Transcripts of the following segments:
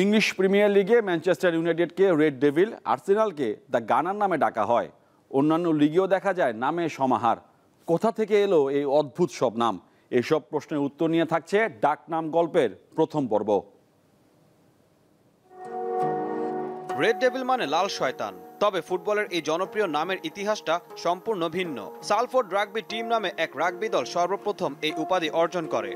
English premier লিগে Manchester ইউনাইটেডকে red devil, আর্সেনালকে the গানার নামে ডাকা হয়। অন্যান্য লিগেও দেখা যায় নামে সমাহার। কোথা থেকে এলো এই অদ্ভুত সব নাম? এসব প্রশ্নের উত্তর নিয়ে থাকছে ডাকনাম গল্পের প্রথম পর্ব। রেড ডেভিল মানে লাল শয়তান, তবে ফুটবলের এই জনপ্রিয় নামের ইতিহাসটা সম্পূর্ণ ভিন্ন। সালফোর্ড রাগবি টিম নামে এক রাগবি দল সর্বপ্রথম এই উপাধি অর্জন করে।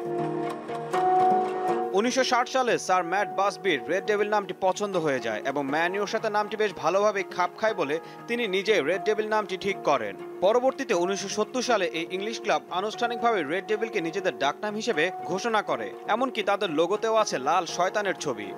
1960 সালে স্যার ম্যাট বাসবির রেড ডেভিল নামটি পছন্দ হয়ে যায় এবং ম্যান ইউর সাথে নামটি বেশ ভালোভাবে খাপ খায় বলে তিনি নিজেই রেড ডেভিল নামটি ঠিক করেন। পরবর্তীতে 1970 সালে এই ইংলিশ ক্লাব আনুষ্ঠানিকভাবে রেড ডেভিলকে নিজেদের ডাকনাম হিসেবে ঘোষণা করে, এমনকি তাদের লোগোতেও আছে লাল শয়তানের ছবি।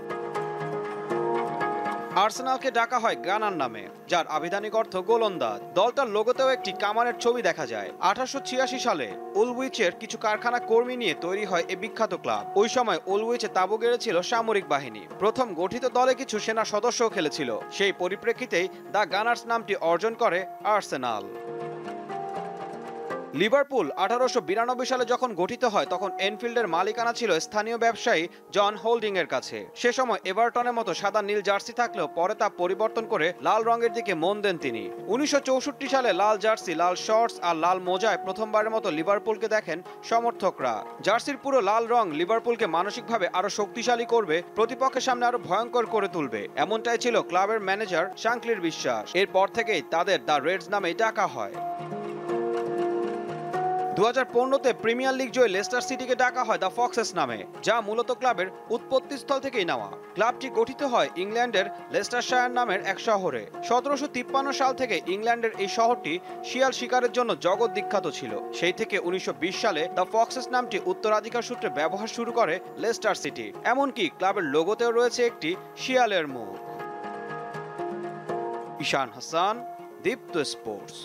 আর্সেনালকে ডাকা হয় গানার নামে, যার আবিধানিক অর্থ গোলন্দাজ। দলটার লোগোতেও একটি কামানের ছবি দেখা যায়। 1886 সালে উলউইচের কিছু কারখানা কর্মী নিয়ে তৈরি হয় এই বিখ্যাত ক্লাব। ওই সময় উলউইচে তাঁবু গেড়েছিল সামরিক বাহিনী। প্রথম গঠিত দলে কিছু সেনা সদস্যও খেলেছিল। সেই পরিপ্রেক্ষিতেই দ্য গানার্স নামটি অর্জন করে আর্সেনাল। লিভারপুল 1892 সালে যখন গঠিত হয় তখন এনফিল্ডের মালিকানা ছিল স্থানীয় ব্যবসায়ী জন হোল্ডিং এর কাছে। সে সময় এভারটনের মতো সাদা নীল জার্সি থাকলেও পরে তা পরিবর্তন করে লাল রঙের দিকে মন দেন তিনি। 1964 সালে লাল জার্সি, লাল শর্টস আর লাল মোজায় প্রথমবারের মতো লিভারপুলকে দেখেন সমর্থকরা। জার্সির পুরো লাল রং লিভারপুলকে মানসিকভাবে আরো শক্তিশালী করবে, প্রতিপক্ষের সামনে আরো ভয়ঙ্কর করে তুলবে, এমনটাই ছিল ক্লাবের ম্যানেজার শাঙ্কলির বিশ্বাস। এরপর থেকেই তাদের দ্য রেডস নামেই ডাকা হয়। 2015-তে প্রিমিয়ার লিগ জয়ে লেস্টার সিটিকে ডাকা হয় দ্য ফক্সেস নামে, যা মূলত ক্লাবের উৎপত্তিস্থল থেকেই নেওয়া। ক্লাবটি গঠিত হয় ইংল্যান্ডের লেস্টারশায়ার নামের এক শহরে। 1753 সাল থেকে ইংল্যান্ডের এই শহরটি শিয়াল শিকারের জন্য জগৎ বিখ্যাত ছিল। সেই থেকে 1920 সালে দ্য ফক্সেস নামটি উত্তরাধিকার সূত্রে ব্যবহার শুরু করে লেস্টার সিটি। এমনকি ক্লাবের লোগোতেও রয়েছে একটি শিয়ালের মুখ। ঈশান হাসান, দীপ্ত স্পোর্টস।